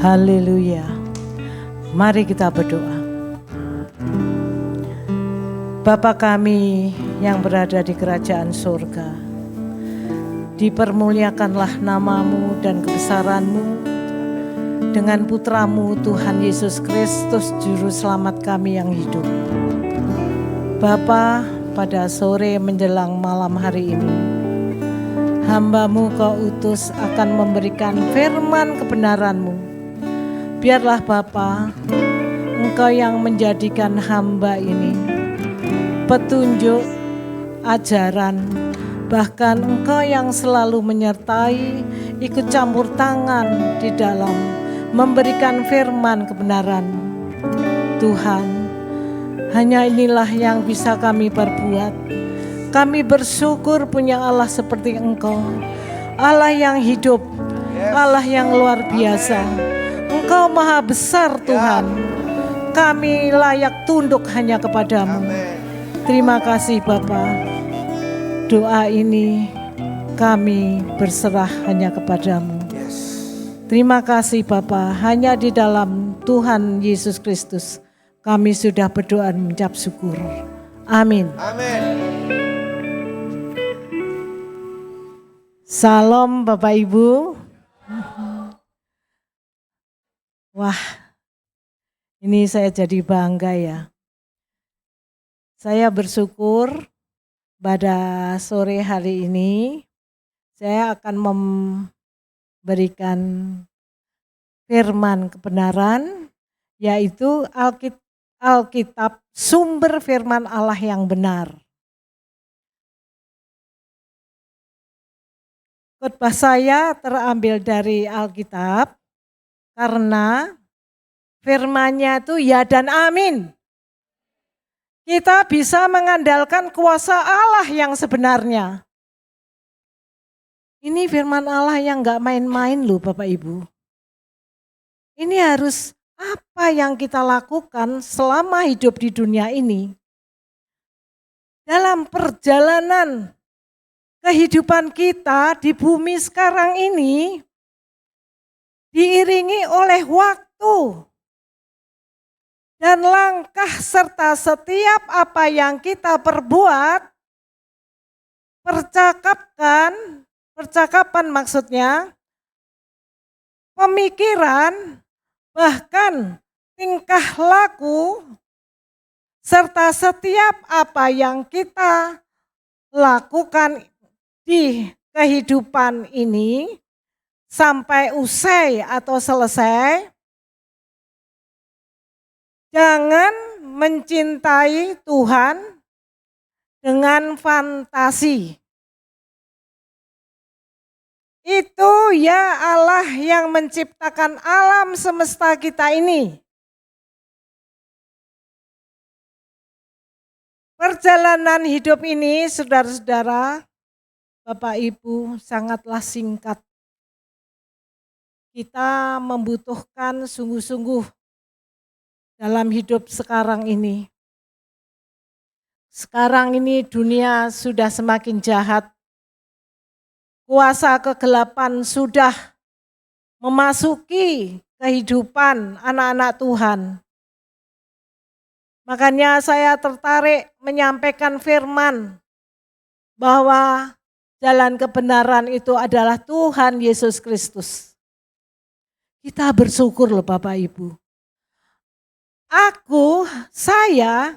Haleluya. Mari kita berdoa. Bapa kami yang berada di kerajaan surga, dipermuliakanlah namamu dan kebesaranmu dengan putramu Tuhan Yesus Kristus Juru Selamat kami yang hidup. Bapa, pada sore menjelang malam hari ini, hamba-Mu Kau utus akan memberikan firman kebenaran-Mu. Biarlah Bapa, Engkau yang menjadikan hamba ini petunjuk, ajaran, bahkan Engkau yang selalu menyertai, ikut campur tangan di dalam memberikan firman kebenaran. Tuhan, hanya inilah yang bisa kami perbuat. Kami bersyukur punya Allah seperti Engkau, Allah yang hidup, Allah yang luar biasa. Engkau maha besar Tuhan, kami layak tunduk hanya kepadamu. Terima kasih Bapa. Doa ini kami berserah hanya kepadamu. Terima kasih Bapa, hanya di dalam Tuhan Yesus Kristus kami sudah berdoa dan mengucap syukur. Amin. Amin. Salam Bapak Ibu. Wah, ini saya jadi bangga ya. Saya bersyukur pada sore hari ini saya akan memberikan firman kebenaran, yaitu Alkitab, sumber firman Allah yang benar. Khotbah saya terambil dari Alkitab karena firman-Nya itu ya dan amin. Kita bisa mengandalkan kuasa Allah yang sebenarnya. Ini firman Allah yang gak main-main loh Bapak Ibu. Ini harus apa yang kita lakukan selama hidup di dunia ini. Dalam perjalanan kehidupan kita di bumi sekarang ini diiringi oleh waktu dan langkah serta setiap apa yang kita perbuat, percakapan maksudnya, pemikiran, bahkan tingkah laku, serta setiap apa yang kita lakukan di kehidupan ini sampai usai atau selesai, jangan mencintai Tuhan dengan fantasi. Itu ya Allah yang menciptakan alam semesta kita ini. Perjalanan hidup ini, saudara-saudara, Bapak Ibu, sangatlah singkat. Kita membutuhkan sungguh-sungguh dalam hidup sekarang ini. Sekarang ini dunia sudah semakin jahat. Kuasa kegelapan sudah memasuki kehidupan anak-anak Tuhan. Makanya saya tertarik menyampaikan firman bahwa jalan kebenaran itu adalah Tuhan Yesus Kristus. Kita bersyukur loh Bapak Ibu. Saya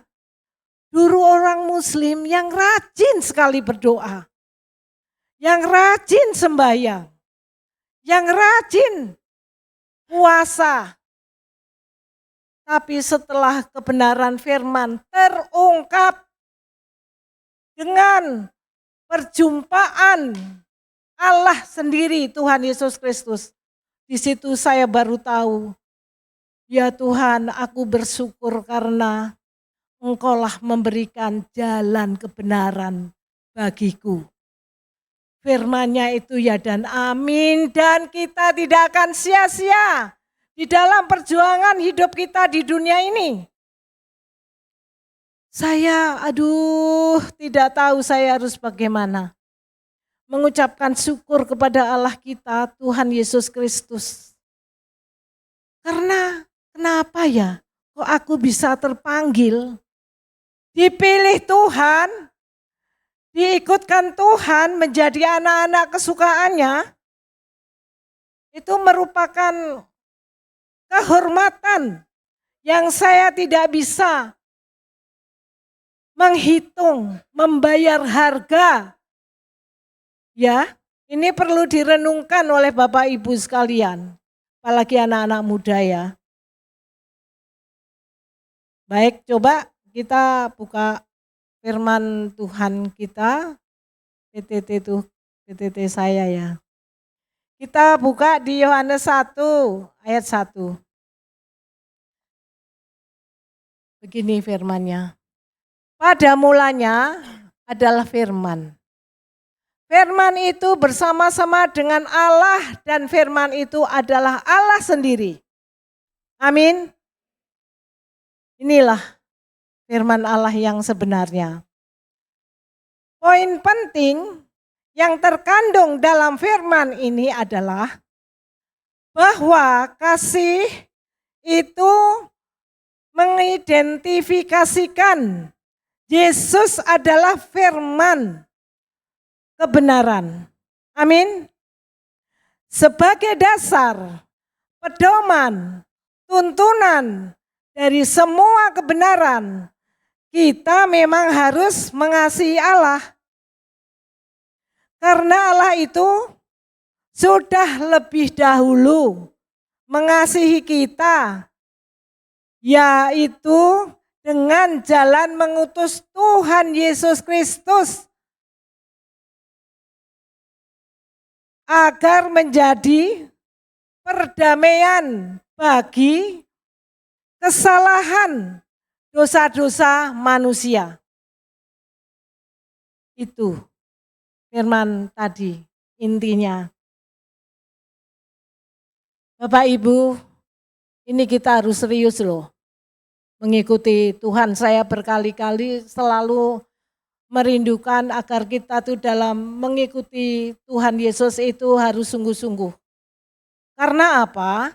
dulu orang Muslim yang rajin sekali berdoa. Yang rajin sembahyang. Yang rajin puasa. Tapi setelah kebenaran firman terungkap dengan perjumpaan Allah sendiri, Tuhan Yesus Kristus. Di situ saya baru tahu, ya Tuhan, aku bersyukur karena Engkaulah memberikan jalan kebenaran bagiku. Firman-Nya itu ya dan amin, dan kita tidak akan sia-sia di dalam perjuangan hidup kita di dunia ini. Saya tidak tahu saya harus bagaimana. Mengucapkan syukur kepada Allah kita, Tuhan Yesus Kristus. kenapa ya kok aku bisa terpanggil, dipilih Tuhan, diikutkan Tuhan menjadi anak-anak kesukaannya, itu merupakan kehormatan yang saya tidak bisa menghitung, membayar harga. Ya, ini perlu direnungkan oleh Bapak Ibu sekalian, apalagi anak-anak muda ya. Baik, coba kita buka firman Tuhan kita, PTT saya ya. Kita buka di Yohanes 1 ayat 1. Begini firmannya. Pada mulanya adalah firman. Firman itu bersama-sama dengan Allah dan firman itu adalah Allah sendiri. Amin. Inilah firman Allah yang sebenarnya. Poin penting yang terkandung dalam firman ini adalah bahwa kasih itu mengidentifikasikan Yesus adalah firman kebenaran. Amin. Sebagai dasar, pedoman, tuntunan dari semua kebenaran, kita memang harus mengasihi Allah. Karena Allah itu sudah lebih dahulu mengasihi kita, yaitu dengan jalan mengutus Tuhan Yesus Kristus agar menjadi perdamaian bagi kesalahan dosa-dosa manusia. Itu firman tadi intinya. Bapak Ibu, ini kita harus serius loh. Mengikuti Tuhan, saya berkali-kali selalu merindukan agar kita tuh dalam mengikuti Tuhan Yesus itu harus sungguh-sungguh. Karena apa?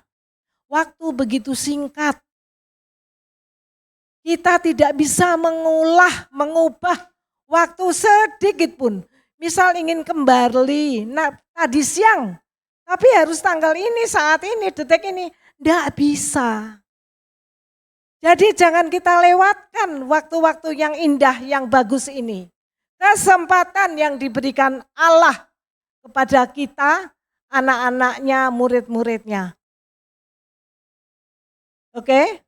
Waktu begitu singkat. Kita tidak bisa mengubah waktu sedikit pun. Misal ingin kembali, tadi siang, tapi harus tanggal ini, saat ini, detik ini. Tidak bisa. Jadi jangan kita lewatkan waktu-waktu yang indah, yang bagus ini. Kesempatan yang diberikan Allah kepada kita, anak-anaknya, murid-muridnya. Oke?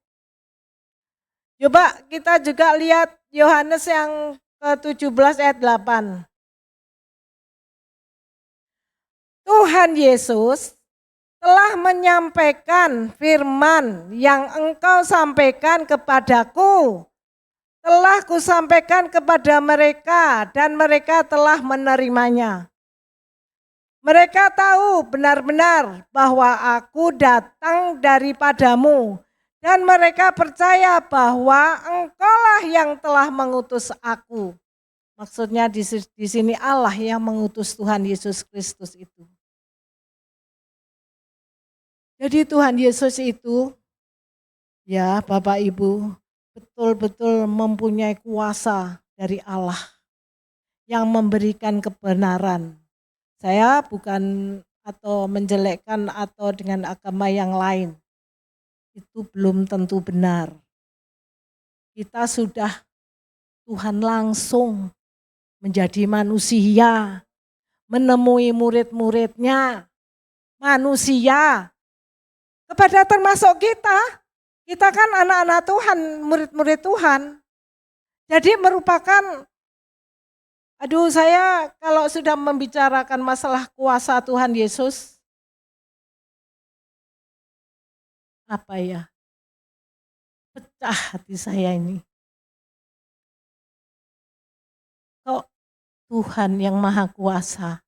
Coba kita juga lihat Yohanes yang ke-17 ayat 8. Tuhan Yesus telah menyampaikan firman yang engkau sampaikan kepadaku. Telah kusampaikan kepada mereka dan mereka telah menerimanya. Mereka tahu benar-benar bahwa aku datang daripadamu dan mereka percaya bahwa engkaulah yang telah mengutus aku. Maksudnya di sini Allah yang mengutus Tuhan Yesus Kristus itu. Jadi Tuhan Yesus itu, ya Bapak Ibu, betul-betul mempunyai kuasa dari Allah yang memberikan kebenaran. Saya bukan atau menjelekkan atau dengan agama yang lain. Itu belum tentu benar. Kita sudah Tuhan langsung menjadi manusia, menemui murid-muridnya, manusia. Kepada termasuk kita kan anak-anak Tuhan, murid-murid Tuhan. Jadi merupakan, saya kalau sudah membicarakan masalah kuasa Tuhan Yesus, pecah hati saya ini. Kok Tuhan yang maha kuasa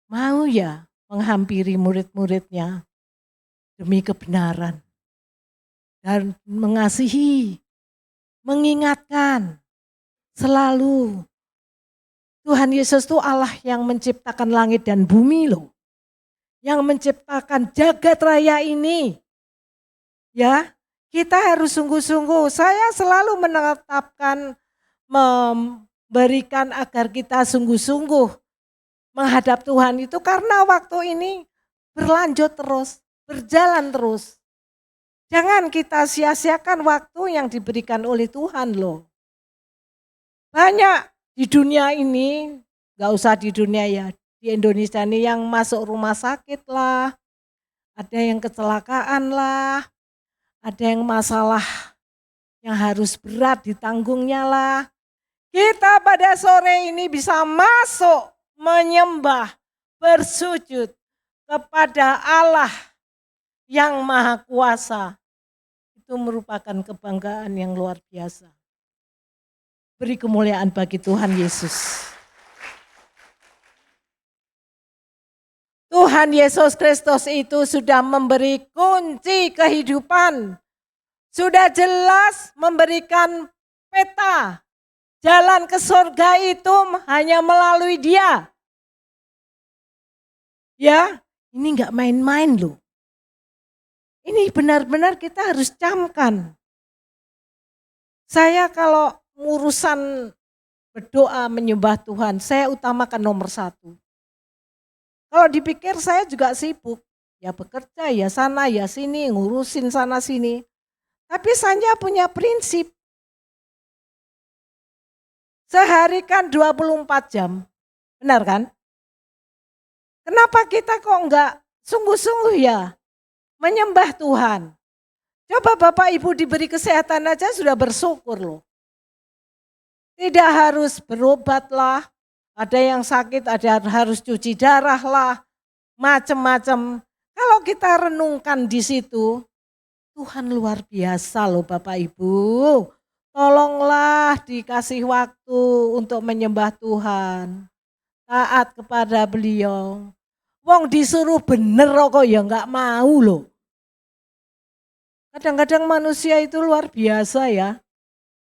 mau ya menghampiri murid-muridnya demi kebenaran dan mengasihi, mengingatkan selalu. Tuhan Yesus itu Allah yang menciptakan langit dan bumi loh. Yang menciptakan jagat raya ini. Ya, kita harus sungguh-sungguh. Saya selalu menetapkan, memberikan agar kita sungguh-sungguh menghadap Tuhan itu karena waktu ini berlanjut terus, berjalan terus. Jangan kita sia-siakan waktu yang diberikan oleh Tuhan loh. Banyak di dunia ini, gak usah di dunia ya, di Indonesia ini yang masuk rumah sakit lah, ada yang kecelakaan lah, ada yang masalah yang harus berat ditanggungnya lah. Kita pada sore ini bisa masuk menyembah, bersujud kepada Allah yang Maha Kuasa. Itu merupakan kebanggaan yang luar biasa. Beri kemuliaan bagi Tuhan Yesus. Tuhan Yesus Kristus itu sudah memberi kunci kehidupan. Sudah jelas memberikan peta. Jalan ke surga itu hanya melalui Dia. Ya, ini enggak main-main loh. Ini benar-benar kita harus camkan. Saya kalau urusan berdoa menyembah Tuhan, saya utamakan nomor 1. Kalau dipikir saya juga sibuk, ya bekerja, ya sana, ya sini, ngurusin sana sini. Tapi saya punya prinsip. Sehari kan 24 jam, benar kan? Kenapa kita kok enggak sungguh-sungguh ya menyembah Tuhan? Coba Bapak Ibu diberi kesehatan aja sudah bersyukur loh. Tidak harus berobat lah, ada yang sakit, ada harus cuci darah lah, macam-macam. Kalau kita renungkan di situ, Tuhan luar biasa loh Bapak Ibu. Tolonglah dikasih waktu untuk menyembah Tuhan. Taat kepada beliau. Wong disuruh bener kok ya enggak mau loh. Kadang-kadang manusia itu luar biasa ya.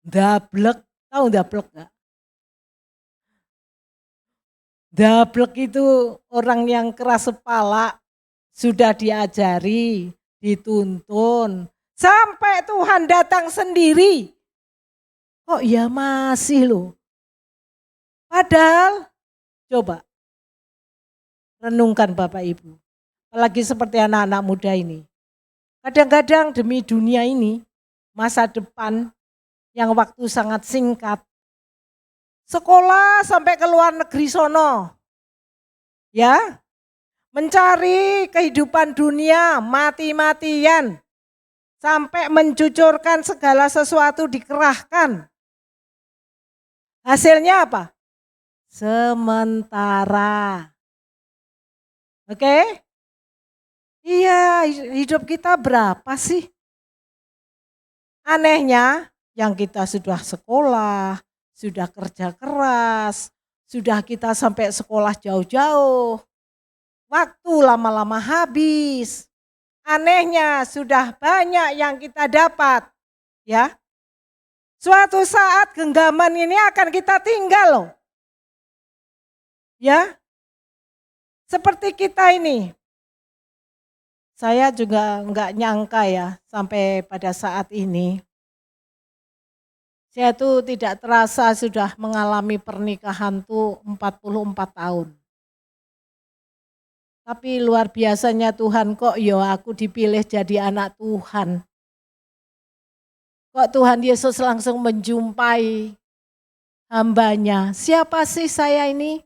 Dablek, tahu dablek enggak? Dablek itu orang yang keras kepala, sudah diajari, dituntun, sampai Tuhan datang sendiri. Kok ya masih loh. Padahal, coba renungkan Bapak Ibu. Apalagi seperti anak-anak muda ini. Kadang-kadang demi dunia ini, masa depan yang waktu sangat singkat. Sekolah sampai ke luar negeri sono. Ya, mencari kehidupan dunia mati-matian. Sampai mencucurkan segala sesuatu dikerahkan. Hasilnya apa? Sementara. Oke? Iya, hidup kita berapa sih? Anehnya, yang kita sudah sekolah, sudah kerja keras, sudah kita sampai sekolah jauh-jauh, waktu lama-lama habis. Anehnya sudah banyak yang kita dapat, ya. Suatu saat genggaman ini akan kita tinggal loh. Ya. Seperti kita ini. Saya juga enggak nyangka ya sampai pada saat ini. Saya tuh tidak terasa sudah mengalami pernikahan tuh 44 tahun. Tapi luar biasanya Tuhan kok aku dipilih jadi anak Tuhan. Kok Tuhan Yesus langsung menjumpai hambanya. Siapa sih saya ini?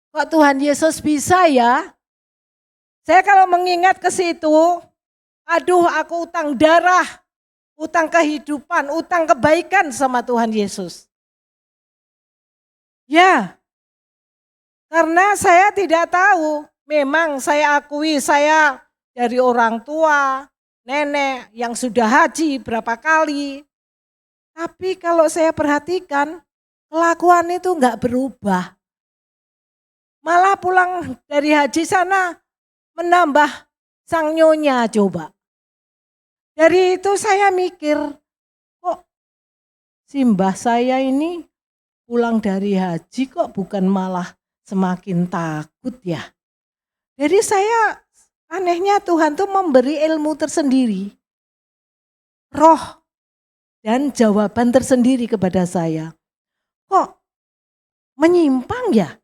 Kok Tuhan Yesus bisa ya? Saya kalau mengingat ke situ, aduh aku utang darah, utang kehidupan, utang kebaikan sama Tuhan Yesus. Ya, karena saya tidak tahu, memang saya akui saya dari orang tua, nenek yang sudah haji berapa kali. Tapi kalau saya perhatikan, kelakuan itu enggak berubah. Malah pulang dari haji sana menambah sang nyonya coba. Dari itu saya mikir, kok simbah saya ini pulang dari haji kok bukan malah semakin takut ya. Jadi saya Anehnya Tuhan tuh memberi ilmu tersendiri, roh dan jawaban tersendiri kepada saya. Kok menyimpang ya?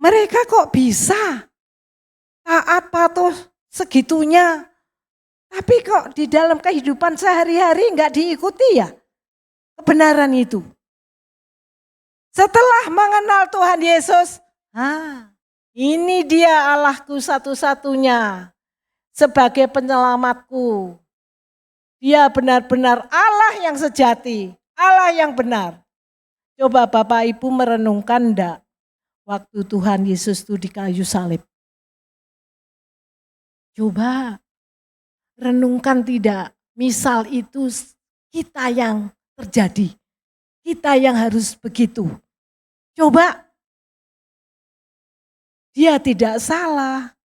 Mereka kok bisa taat patuh segitunya, tapi kok di dalam kehidupan sehari-hari enggak diikuti ya kebenaran itu. Setelah mengenal Tuhan Yesus, ini dia Allahku satu-satunya sebagai penyelamatku. Dia benar-benar Allah yang sejati, Allah yang benar. Coba Bapak Ibu merenungkan enggak waktu Tuhan Yesus itu di kayu salib. Coba renungkan tidak, misal itu kita yang terjadi. Kita yang harus begitu. Coba, dia tidak salah.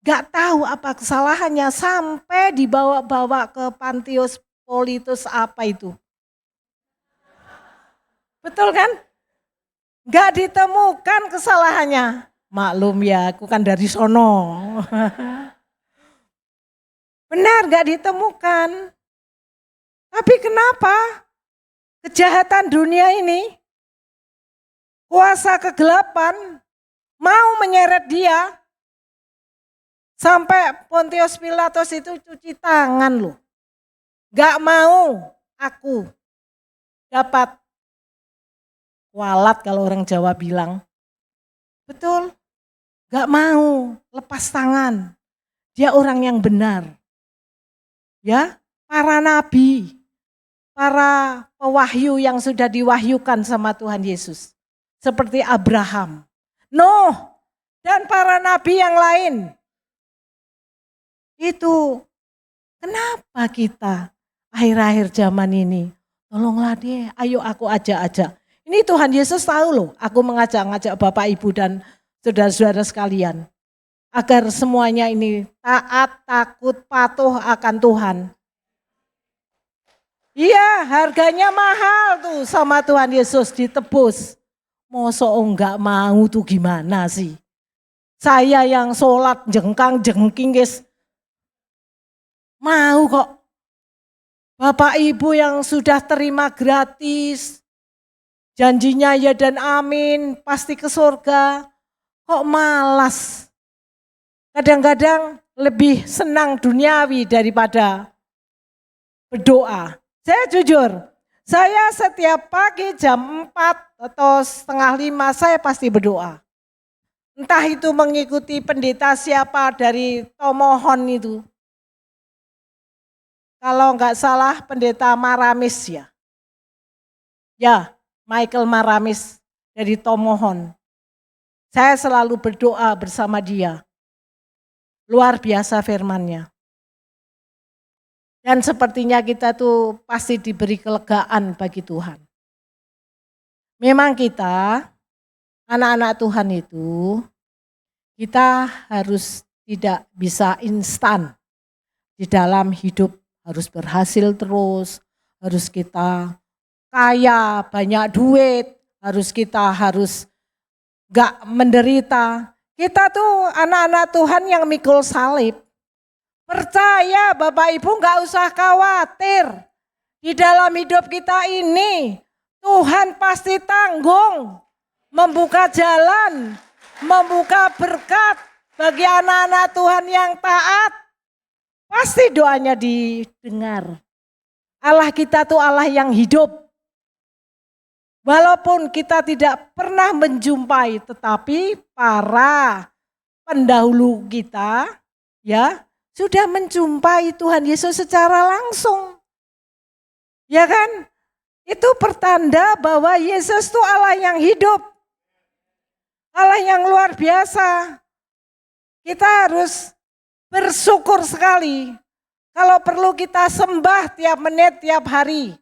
Gak tahu apa kesalahannya sampai dibawa-bawa ke Pontius Pilatus apa itu. Betul kan? Gak ditemukan kesalahannya. Maklum ya, aku kan dari sono. Benar gak ditemukan. Tapi kenapa kejahatan dunia ini, kuasa kegelapan mau menyeret dia, sampai Pontius Pilatus itu cuci tangan loh. Gak mau aku dapat walat kalau orang Jawa bilang. Betul, gak mau lepas tangan. Dia orang yang benar. Ya, para nabi, para pewahyu yang sudah diwahyukan sama Tuhan Yesus. Seperti Abraham, Nuh, dan para nabi yang lain. Itu kenapa kita akhir-akhir zaman ini, tolonglah deh, ayo aku ajak-ajak. Ini Tuhan Yesus tahu loh, aku mengajak-ngajak Bapak Ibu dan saudara-saudara sekalian. Agar semuanya ini taat, takut, patuh akan Tuhan. Iya, harganya mahal tuh sama Tuhan Yesus ditebus. Masa enggak mau tuh gimana sih? Saya yang sholat jengkang jengking guys. Mau kok. Bapak Ibu yang sudah terima gratis. Janjinya ya dan amin, pasti ke surga. Kok malas? Kadang-kadang lebih senang duniawi daripada berdoa. Saya jujur, saya setiap pagi jam 4 atau setengah 5 saya pasti berdoa. Entah itu mengikuti pendeta siapa dari Tomohon itu. Kalau enggak salah pendeta Maramis ya. Ya, Michael Maramis dari Tomohon. Saya selalu berdoa bersama dia. Luar biasa firman-Nya. Dan sepertinya kita tuh pasti diberi kelegaan bagi Tuhan. Memang kita, anak-anak Tuhan itu, kita harus tidak bisa instan di dalam hidup. Harus berhasil terus, harus kita kaya, banyak duit, harus gak menderita. Kita tuh anak-anak Tuhan yang mikul salib. Percaya Bapak Ibu gak usah khawatir. Di dalam hidup kita ini Tuhan pasti tanggung. Membuka jalan, membuka berkat bagi anak-anak Tuhan yang taat. Pasti doanya didengar. Allah kita tuh Allah yang hidup. Walaupun kita tidak pernah menjumpai, tetapi para pendahulu kita ya sudah menjumpai Tuhan Yesus secara langsung. Ya kan? Itu pertanda bahwa Yesus itu Allah yang hidup. Allah yang luar biasa. Kita harus bersyukur sekali. Kalau perlu kita sembah tiap menit, tiap hari,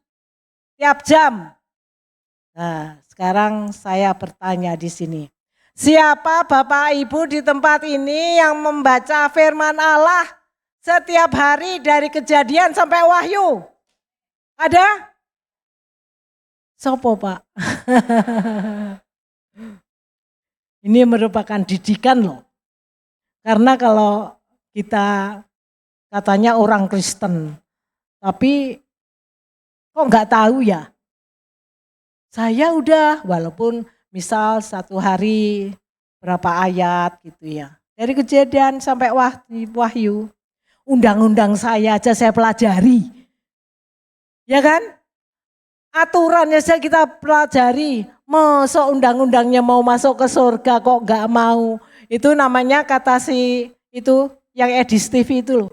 tiap jam. Nah, sekarang saya bertanya di sini. Siapa Bapak Ibu di tempat ini yang membaca firman Allah setiap hari dari Kejadian sampai Wahyu? Ada? Sopo Pak? Ini merupakan didikan loh. Karena kalau kita katanya orang Kristen, tapi kok nggak tahu ya? Saya udah, walaupun misal satu hari berapa ayat gitu ya. Dari Kejadian sampai Wahyu, undang-undang saya aja saya pelajari. Ya kan? Aturannya saja kita pelajari. Masa undang-undangnya mau masuk ke surga kok nggak mau. Itu namanya kata si itu yang Edis TV itu loh.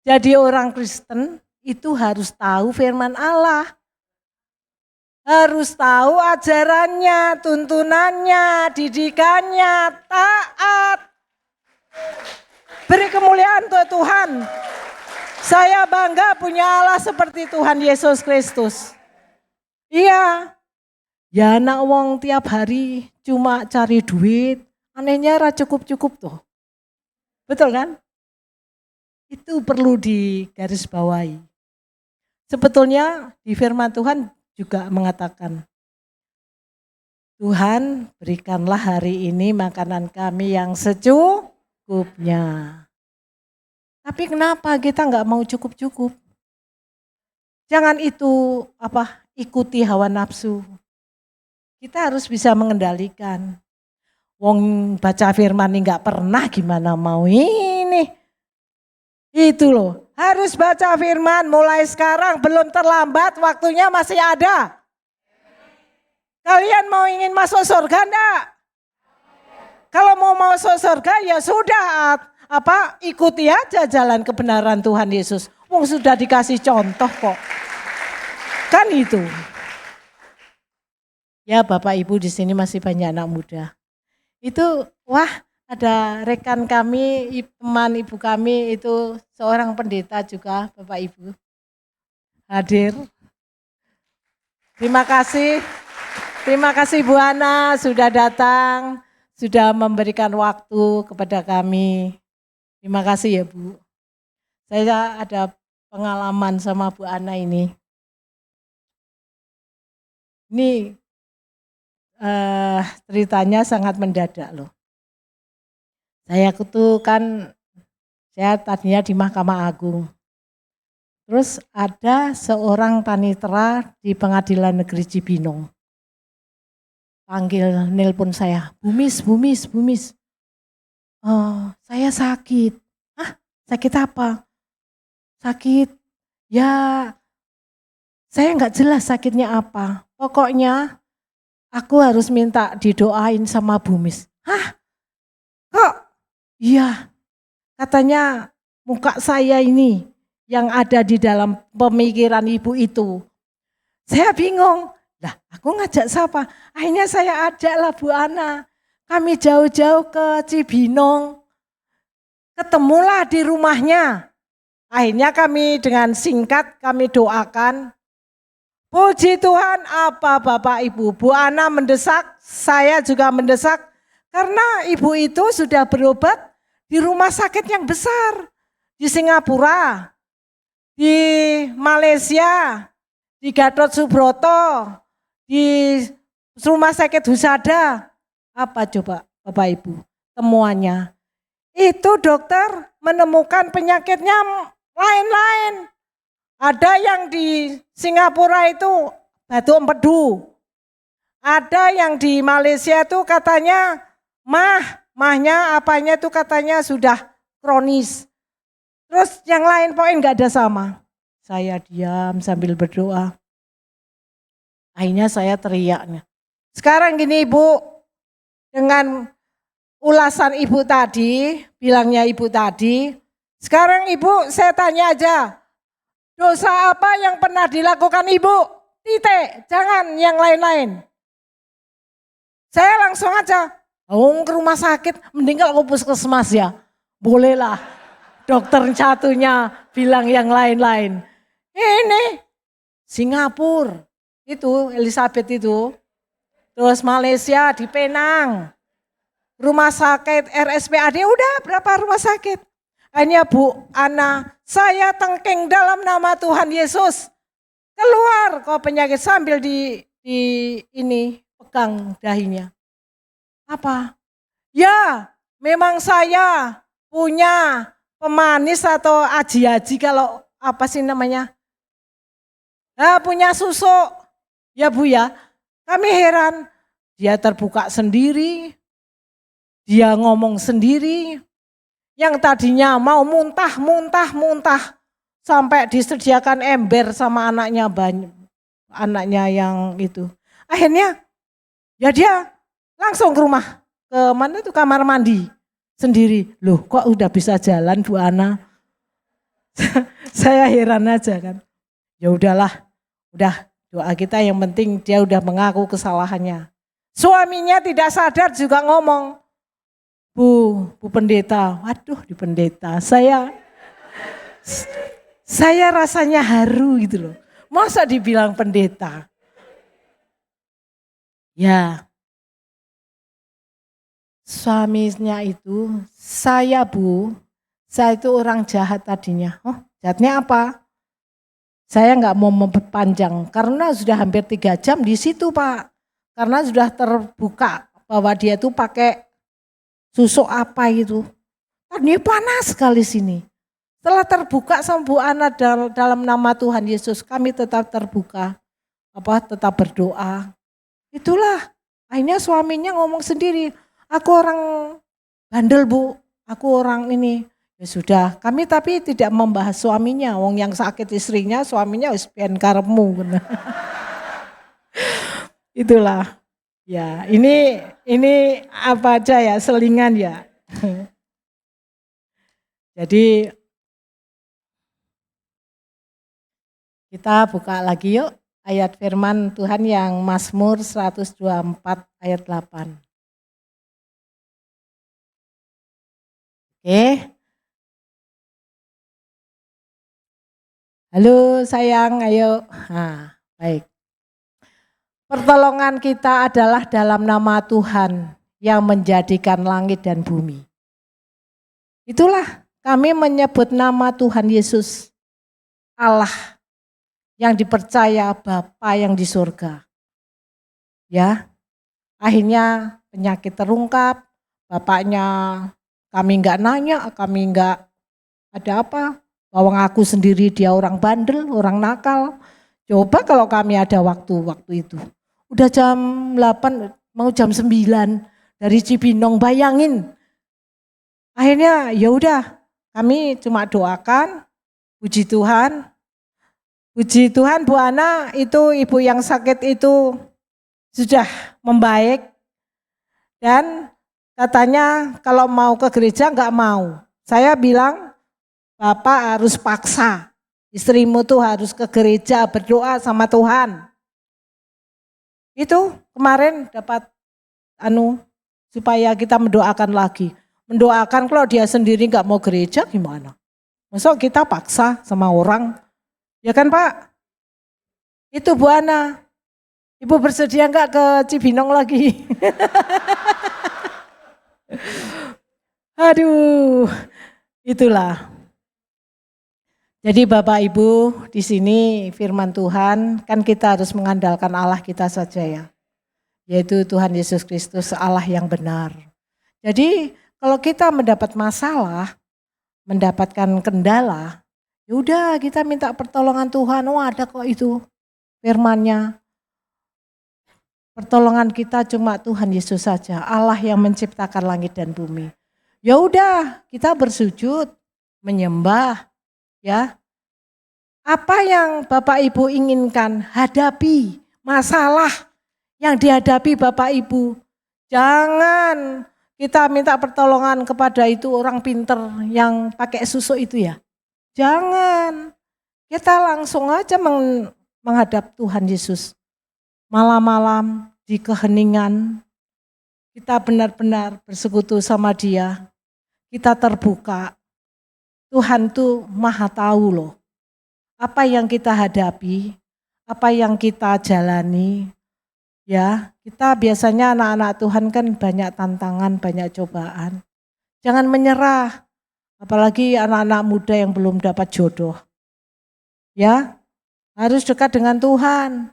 Jadi orang Kristen itu harus tahu firman Allah. Harus tahu ajarannya, tuntunannya, didikannya, taat. Beri kemuliaan untuk Tuhan. Saya bangga punya Allah seperti Tuhan Yesus Kristus. Iya. Ya anak wong tiap hari cuma cari duit. Anehnya ra cukup-cukup tuh. Betul kan? Itu perlu digarisbawahi. Sebetulnya di firman Tuhan juga mengatakan, Tuhan berikanlah hari ini makanan kami yang secukupnya. Tapi kenapa kita nggak mau cukup-cukup? Jangan itu ikuti hawa nafsu. Kita harus bisa mengendalikan. Wong baca firman ini nggak pernah gimana mau ini. Itu loh, harus baca firman mulai sekarang, belum terlambat, waktunya masih ada. Kalian mau ingin masuk surga enggak? Kalau mau masuk surga ya sudah, ikuti aja jalan kebenaran Tuhan Yesus. Wong sudah dikasih contoh kok. Kan itu. Ya Bapak Ibu di sini masih banyak anak muda. Itu ada rekan kami, teman ibu kami itu seorang pendeta juga, Bapak Ibu. Hadir. Terima kasih Bu Ana sudah datang, sudah memberikan waktu kepada kami. Terima kasih ya Bu. Saya ada pengalaman sama Bu Ana ini. Ini ceritanya sangat mendadak loh. Saya tadinya di Mahkamah Agung. Terus ada seorang panitera di Pengadilan Negeri Cibinong. Panggil nelpon saya, Bumis. Oh, saya sakit. Sakit apa? Sakit, ya saya nggak jelas sakitnya apa. Pokoknya aku harus minta didoain sama Bumis. Kok? Iya, katanya muka saya ini yang ada di dalam pemikiran ibu itu. Saya bingung, aku ngajak siapa? Akhirnya saya ajaklah Bu Ana. Kami jauh-jauh ke Cibinong, ketemulah di rumahnya. Akhirnya kami dengan singkat kami doakan. Puji Tuhan, apa Bapak Ibu? Bu Ana mendesak, saya juga mendesak. Karena ibu itu sudah berobat di rumah sakit yang besar. Di Singapura, di Malaysia, di Gatot Subroto, di rumah sakit Husada. Apa coba Bapak Ibu temuannya? Itu dokter menemukan penyakitnya lain-lain. Ada yang di Singapura itu batu empedu. Ada yang di Malaysia itu katanya mahnya apanya itu katanya sudah kronis. Terus yang lain poin gak ada sama. Saya diam sambil berdoa. Akhirnya saya teriak. Sekarang gini Ibu, dengan ulasan Ibu tadi, bilangnya Ibu tadi, sekarang Ibu saya tanya aja, dosa apa yang pernah dilakukan Ibu? Titik, jangan yang lain-lain. Saya langsung aja, ke rumah sakit, mending kalau puskesmas ya. Bolehlah, dokter satunya bilang yang lain-lain. Ini Singapura, itu Elizabeth itu. Terus Malaysia di Penang. Rumah sakit RSPAD, udah berapa rumah sakit. Akhirnya Bu Ana, saya tengking dalam nama Tuhan Yesus. Keluar kok penyakit sambil di ini pegang dahinya. Apa? Ya, memang saya punya pemanis atau aji-aji kalau apa sih namanya? Punya susuk. Ya Bu ya, kami heran. Dia terbuka sendiri, dia ngomong sendiri. Yang tadinya mau muntah. Sampai disediakan ember sama anaknya yang itu. Akhirnya ya dia langsung ke rumah. Ke mana itu kamar mandi sendiri. Loh kok udah bisa jalan Bu Ana? Saya heran aja kan. Ya udahlah, udah doa kita yang penting dia udah mengaku kesalahannya. Suaminya tidak sadar juga ngomong, Bu pendeta, waduh di pendeta, saya rasanya haru gitu loh. Masa dibilang pendeta? Ya, suaminya itu, saya itu orang jahat tadinya. Oh jahatnya apa? Saya nggak mau memperpanjang karena sudah hampir 3 jam di situ Pak. Karena sudah terbuka bahwa dia itu pakai susuk apa itu. Tadinya panas sekali sini. Setelah terbuka sama Bu Ana dalam nama Tuhan Yesus, kami tetap terbuka, tetap berdoa. Itulah, akhirnya suaminya ngomong sendiri, aku orang bandel Bu, aku orang ini. Ya sudah, kami tapi tidak membahas suaminya, wong yang sakit istrinya, suaminya wis pian karepmu. Itulah, ya ini apa aja ya, selingan ya. Jadi kita buka lagi yuk ayat firman Tuhan yang Mazmur 124 ayat 8. Oke. Halo sayang, ayo. Baik. Pertolongan kita adalah dalam nama Tuhan yang menjadikan langit dan bumi. Itulah kami menyebut nama Tuhan Yesus, Allah yang dipercaya Bapa yang di surga. Ya, akhirnya penyakit terungkap, bapaknya kami enggak nanya, kami enggak ada apa, bahwa ngaku sendiri dia orang bandel, orang nakal. Coba kalau kami ada waktu itu. Udah jam 8, mau jam 9 dari Cibinong, bayangin. Akhirnya ya udah, kami cuma doakan, puji Tuhan. Puji Tuhan Bu Ana itu ibu yang sakit itu sudah membaik. Dan katanya kalau mau ke gereja enggak mau. Saya bilang, Bapak harus paksa, istrimu tuh harus ke gereja berdoa sama Tuhan. Itu kemarin dapat supaya kita mendoakan lagi. Mendoakan kalau dia sendiri enggak mau gereja gimana? Masa kita paksa sama orang? Ya kan Pak? Itu Bu Ana. Ibu bersedia enggak ke Cibinong lagi? Aduh, itulah. Jadi Bapak Ibu di sini firman Tuhan kan kita harus mengandalkan Allah kita saja ya. Yaitu Tuhan Yesus Kristus Allah yang benar. Jadi kalau kita mendapat masalah, mendapatkan kendala, ya udah kita minta pertolongan Tuhan. Oh ada kok itu firman-Nya. Pertolongan kita cuma Tuhan Yesus saja, Allah yang menciptakan langit dan bumi. Ya udah, kita bersujud, menyembah, ya. Apa yang Bapak Ibu inginkan, hadapi masalah yang dihadapi Bapak Ibu. Jangan kita minta pertolongan kepada itu orang pinter yang pakai susuk itu ya. Jangan, kita langsung aja menghadap Tuhan Yesus. Malam-malam di keheningan, kita benar-benar bersekutu sama Dia, kita terbuka. Tuhan tuh maha tahu loh, apa yang kita hadapi, apa yang kita jalani. Ya, kita biasanya anak-anak Tuhan kan banyak tantangan, banyak cobaan. Jangan menyerah, apalagi anak-anak muda yang belum dapat jodoh. Ya, harus dekat dengan Tuhan.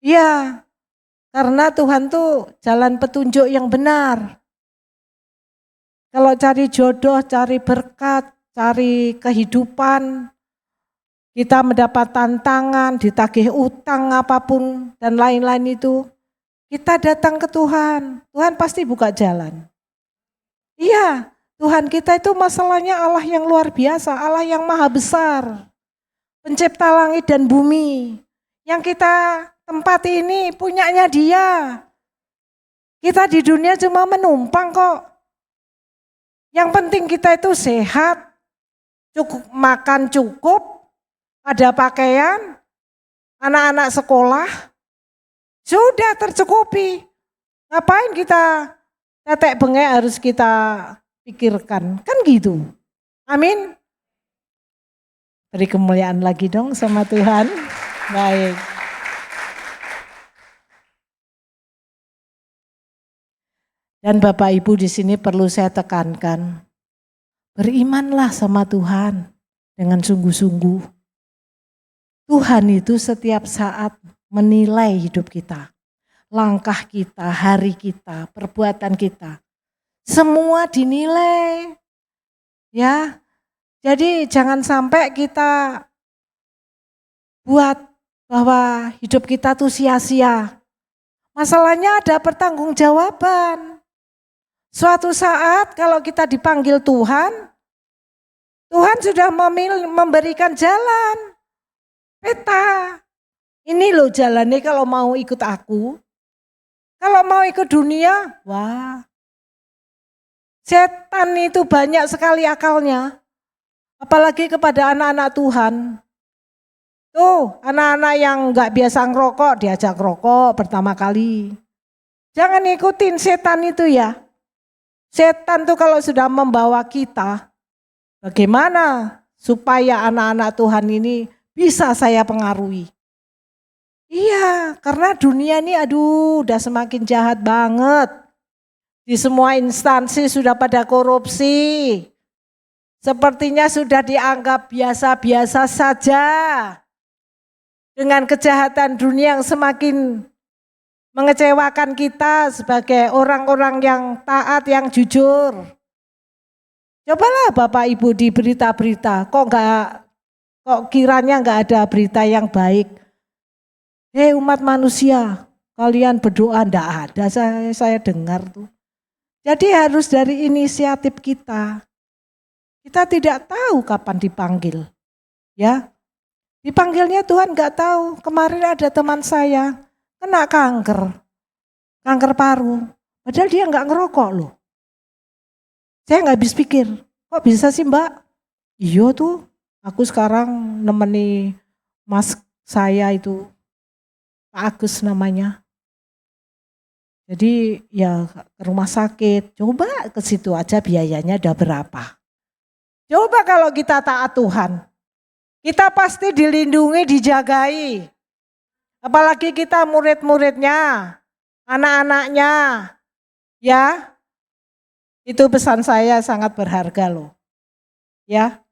Iya, karena Tuhan tuh jalan petunjuk yang benar. Kalau cari jodoh, cari berkat, cari kehidupan, kita mendapat tantangan, ditagih utang apapun dan lain-lain itu, kita datang ke Tuhan. Tuhan pasti buka jalan. Iya, Tuhan kita itu masalahnya Allah yang luar biasa, Allah yang maha besar. Pencipta langit dan bumi. Yang kita tempati ini punyanya Dia. Kita di dunia cuma menumpang kok. Yang penting kita itu sehat, cukup makan cukup, ada pakaian, anak-anak sekolah, sudah tercukupi. Ngapain kita tetek bengek harus kita pikirkan, kan gitu. Amin. Beri kemuliaan lagi dong sama Tuhan. Baik. Dan Bapak Ibu di sini perlu saya tekankan, berimanlah sama Tuhan dengan sungguh-sungguh. Tuhan itu setiap saat menilai hidup kita, langkah kita, hari kita, perbuatan kita. Semua dinilai. Ya. Jadi jangan sampai kita buat bahwa hidup kita tuh sia-sia. Masalahnya ada pertanggungjawaban. Suatu saat kalau kita dipanggil Tuhan, Tuhan sudah memberikan jalan, peta. Ini loh jalannya kalau mau ikut aku. Kalau mau ikut dunia, wah. Setan itu banyak sekali akalnya. Apalagi kepada anak-anak Tuhan. Tuh anak-anak yang gak biasa ngerokok, diajak rokok pertama kali. Jangan ikutin setan itu ya. Setan tuh kalau sudah membawa kita, bagaimana supaya anak-anak Tuhan ini bisa saya pengaruhi? Iya, karena dunia ini udah semakin jahat banget. Di semua instansi sudah pada korupsi. Sepertinya sudah dianggap biasa-biasa saja. Dengan kejahatan dunia yang semakin mengecewakan kita sebagai orang-orang yang taat, yang jujur. Cobalah Bapak Ibu di berita-berita, kok kiranya enggak ada berita yang baik. Hei umat manusia, kalian berdoa, enggak ada, saya dengar tuh. Jadi harus dari inisiatif kita. Kita tidak tahu kapan dipanggil. Ya, dipanggilnya Tuhan enggak tahu. Kemarin ada teman saya kena kanker paru. Padahal dia enggak ngerokok loh. Saya enggak habis pikir, kok bisa sih Mbak? Iya tuh, aku sekarang nemeni mas saya itu, Pak Agus namanya. Jadi ya ke rumah sakit, coba ke situ aja biayanya udah berapa. Coba kalau kita taat Tuhan, kita pasti dilindungi, dijagai. Apalagi kita murid-muridnya, anak-anaknya, ya. Itu pesan saya sangat berharga loh. Ya,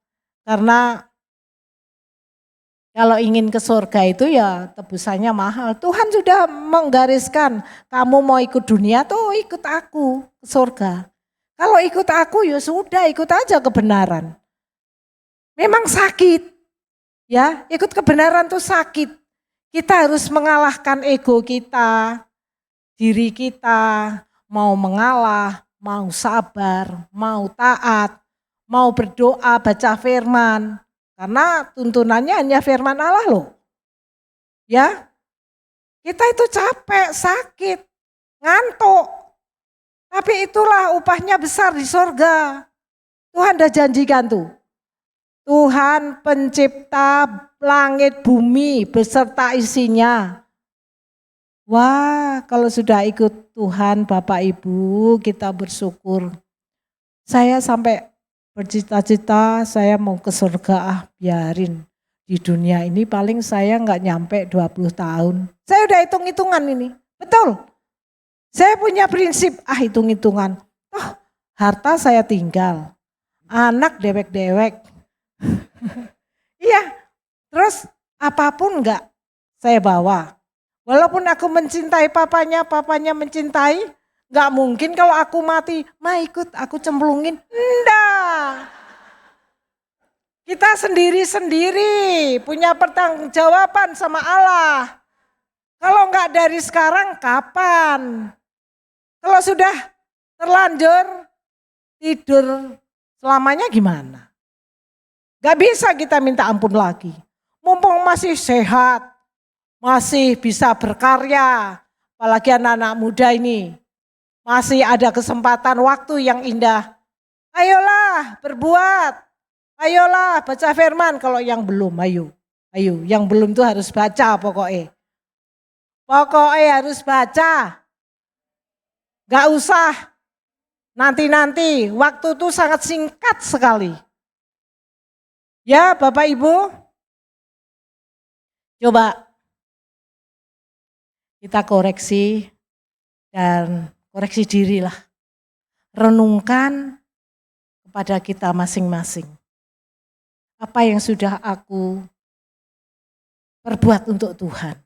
karena kalau ingin ke surga itu ya tebusannya mahal. Tuhan sudah menggariskan, kamu mau ikut dunia tuh ikut aku ke surga. Kalau ikut aku ya sudah ikut aja kebenaran. Memang sakit, ya ikut kebenaran tuh sakit. Kita harus mengalahkan ego kita, diri kita, mau mengalah, mau sabar, mau taat, mau berdoa, baca firman. Karena tuntunannya hanya firman Allah loh. Ya, kita itu capek, sakit, ngantuk. Tapi itulah upahnya besar di sorga. Tuhan udah janjikan tuh. Tuhan pencipta langit bumi beserta isinya. Wah, kalau sudah ikut Tuhan Bapak Ibu kita bersyukur. Saya sampai bercita-cita saya mau ke surga, biarin. Di dunia ini paling saya nggak nyampe 20 tahun. Saya udah hitung-hitungan ini, betul. Saya punya prinsip, hitung-hitungan. Oh, harta saya tinggal, anak dewek-dewek. Iya, terus apapun enggak saya bawa. Walaupun aku mencintai papanya, papanya mencintai, Gak mungkin kalau aku mati, ma ikut aku cemplungin. Enggak. Kita sendiri-sendiri punya pertanggungjawaban sama Allah. Kalau enggak dari sekarang, kapan? Kalau sudah terlanjur tidur selamanya gimana? Gak bisa kita minta ampun lagi. Mumpung masih sehat, masih bisa berkarya, apalagi anak-anak muda ini. Masih ada kesempatan waktu yang indah. Ayolah berbuat. Ayolah baca firman. Kalau yang belum, ayo. Ayo, yang belum tuh harus baca pokoknya. Pokoknya harus baca. Gak usah nanti-nanti. Waktu tuh sangat singkat sekali. Ya Bapak Ibu. Coba kita koreksi dan koreksi diri lah. Renungkan kepada kita masing-masing. Apa yang sudah aku perbuat untuk Tuhan.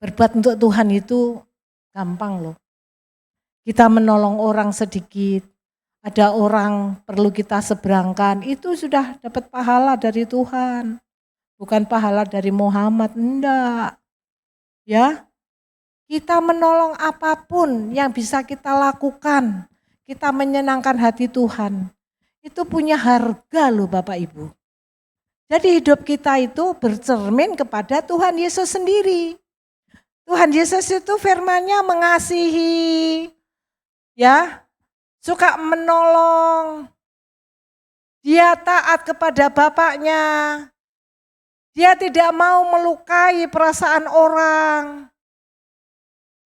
Berbuat untuk Tuhan itu gampang loh. Kita menolong orang sedikit, ada orang perlu kita seberangkan, itu sudah dapat pahala dari Tuhan. Bukan pahala dari Muhammad, enggak. Ya. Kita menolong apapun yang bisa kita lakukan. Kita menyenangkan hati Tuhan. Itu punya harga loh Bapak Ibu. Jadi hidup kita itu bercermin kepada Tuhan Yesus sendiri. Tuhan Yesus itu firman-Nya mengasihi. Ya, suka menolong. Dia taat kepada Bapaknya. Dia tidak mau melukai perasaan orang.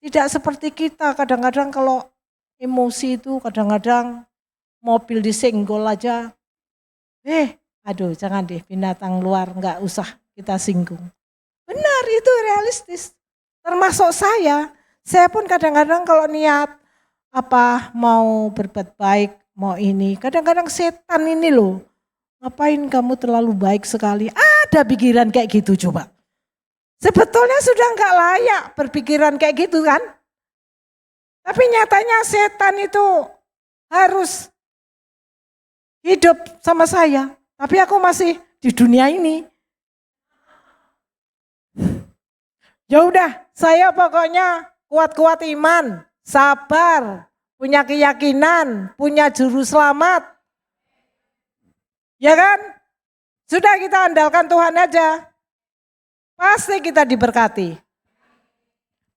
Tidak seperti kita kadang-kadang kalau emosi itu kadang-kadang mobil disenggol aja. Aduh jangan deh binatang luar enggak usah kita singgung. Benar itu realistis. Termasuk saya pun kadang-kadang kalau niat mau berbuat baik, mau ini. Kadang-kadang setan ini loh. Ngapain kamu terlalu baik sekali? Ada pikiran kayak gitu coba. Sebetulnya sudah enggak layak berpikiran kayak gitu kan. Tapi nyatanya setan itu harus hidup sama saya. Tapi aku masih di dunia ini. Ya udah, saya pokoknya kuat-kuat iman, sabar, punya keyakinan, punya juru selamat. Ya kan? Sudah kita andalkan Tuhan aja. Pasti kita diberkati.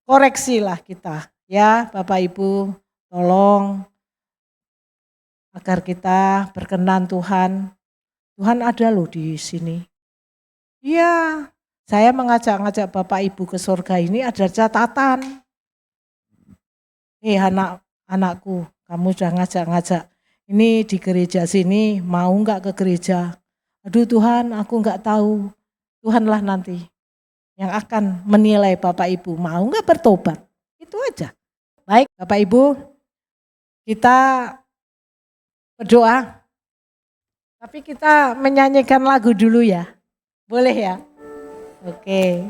Koreksilah kita. Ya Bapak Ibu, tolong agar kita berkenan Tuhan. Tuhan ada loh di sini. Iya, saya mengajak-ngajak Bapak Ibu ke surga ini ada catatan. Anak-anakku, kamu sudah ngajak-ngajak. Ini di gereja sini, mau enggak ke gereja? Aduh Tuhan, aku enggak tahu. Tuhanlah nanti yang akan menilai Bapak Ibu, mau enggak bertobat? Itu aja. Baik Bapak Ibu, kita berdoa. Tapi kita menyanyikan lagu dulu ya. Boleh ya? Oke.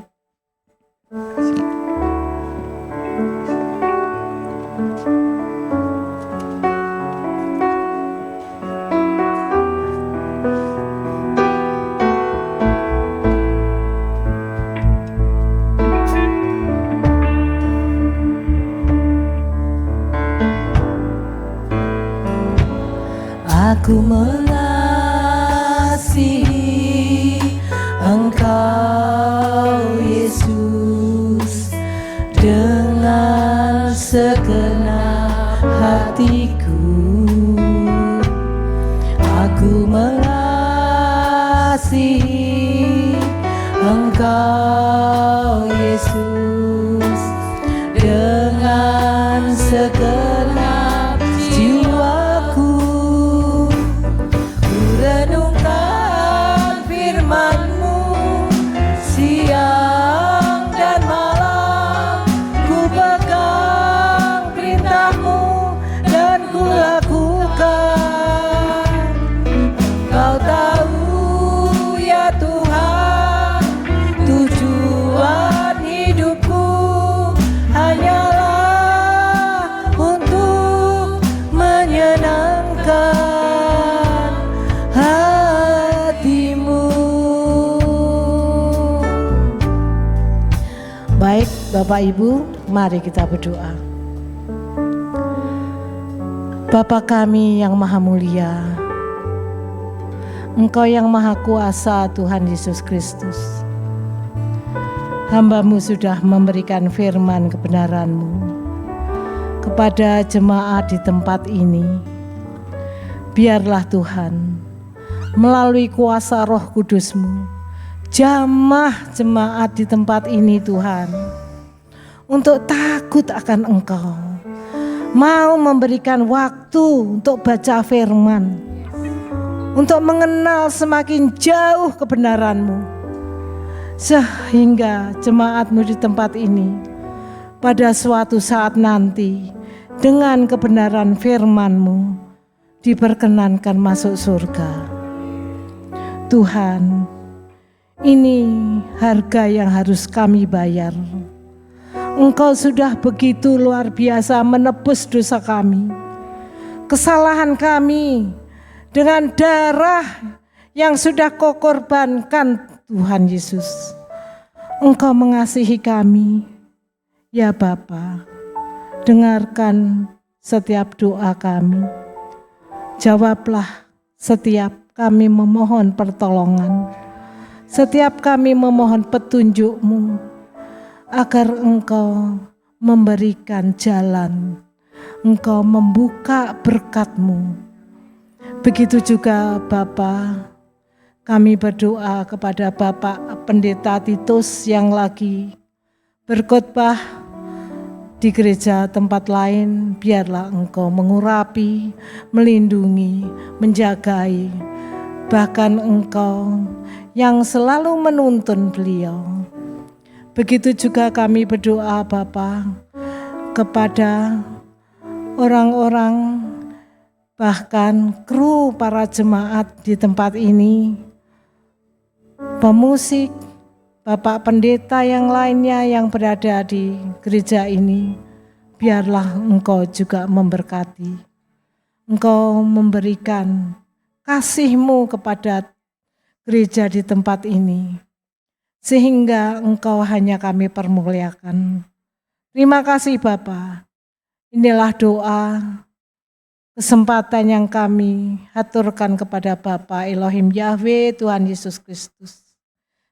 Aku mengasihi Engkau Yesus dengan segenap hatiku. Aku mengasihi Engkau Yesus dengan segenap jiwaku. Renungkan firman-Mu siang dan malam, ku pegang perintah-Mu dan ku lakukan. Kau tahu ya Tuhan tujuan Bapak Ibu, mari kita berdoa. Bapa kami yang maha mulia, Engkau yang maha kuasa Tuhan Yesus Kristus. Hamba-Mu sudah memberikan firman kebenaran-Mu kepada jemaat di tempat ini. Biarlah Tuhan, melalui kuasa Roh Kudus-Mu, jamah jemaat di tempat ini Tuhan, untuk takut akan Engkau, mau memberikan waktu untuk baca firman, untuk mengenal semakin jauh kebenaran-Mu, sehingga jemaat-Mu di tempat ini pada suatu saat nanti dengan kebenaran firman-Mu diperkenankan masuk surga. Tuhan, ini harga yang harus kami bayar. Engkau sudah begitu luar biasa menebus dosa kami, kesalahan kami, dengan darah yang sudah Kau korbankan Tuhan Yesus. Engkau mengasihi kami. Ya Bapa, dengarkan setiap doa kami. Jawablah setiap kami memohon pertolongan. Setiap kami memohon petunjuk-Mu, agar Engkau memberikan jalan, Engkau membuka berkat-Mu. Begitu juga Bapa, kami berdoa kepada Bapak Pendeta Titus yang lagi berkhotbah di gereja tempat lain. Biarlah Engkau mengurapi, melindungi, menjagai, bahkan Engkau yang selalu menuntun beliau. Begitu juga kami berdoa Bapa kepada orang-orang, bahkan kru para jemaat di tempat ini, pemusik, Bapak Pendeta yang lainnya yang berada di gereja ini. Biarlah Engkau juga memberkati, Engkau memberikan kasih-Mu kepada gereja di tempat ini, sehingga Engkau hanya kami permuliakan. Terima kasih Bapa. Inilah doa, kesempatan yang kami haturkan kepada Bapa Elohim Yahweh Tuhan Yesus Kristus.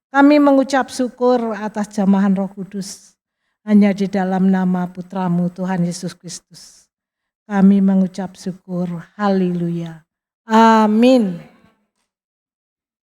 Kami mengucap syukur atas jamahan Roh Kudus, hanya di dalam nama Putra-Mu Tuhan Yesus Kristus. Kami mengucap syukur. Haleluya. Amin.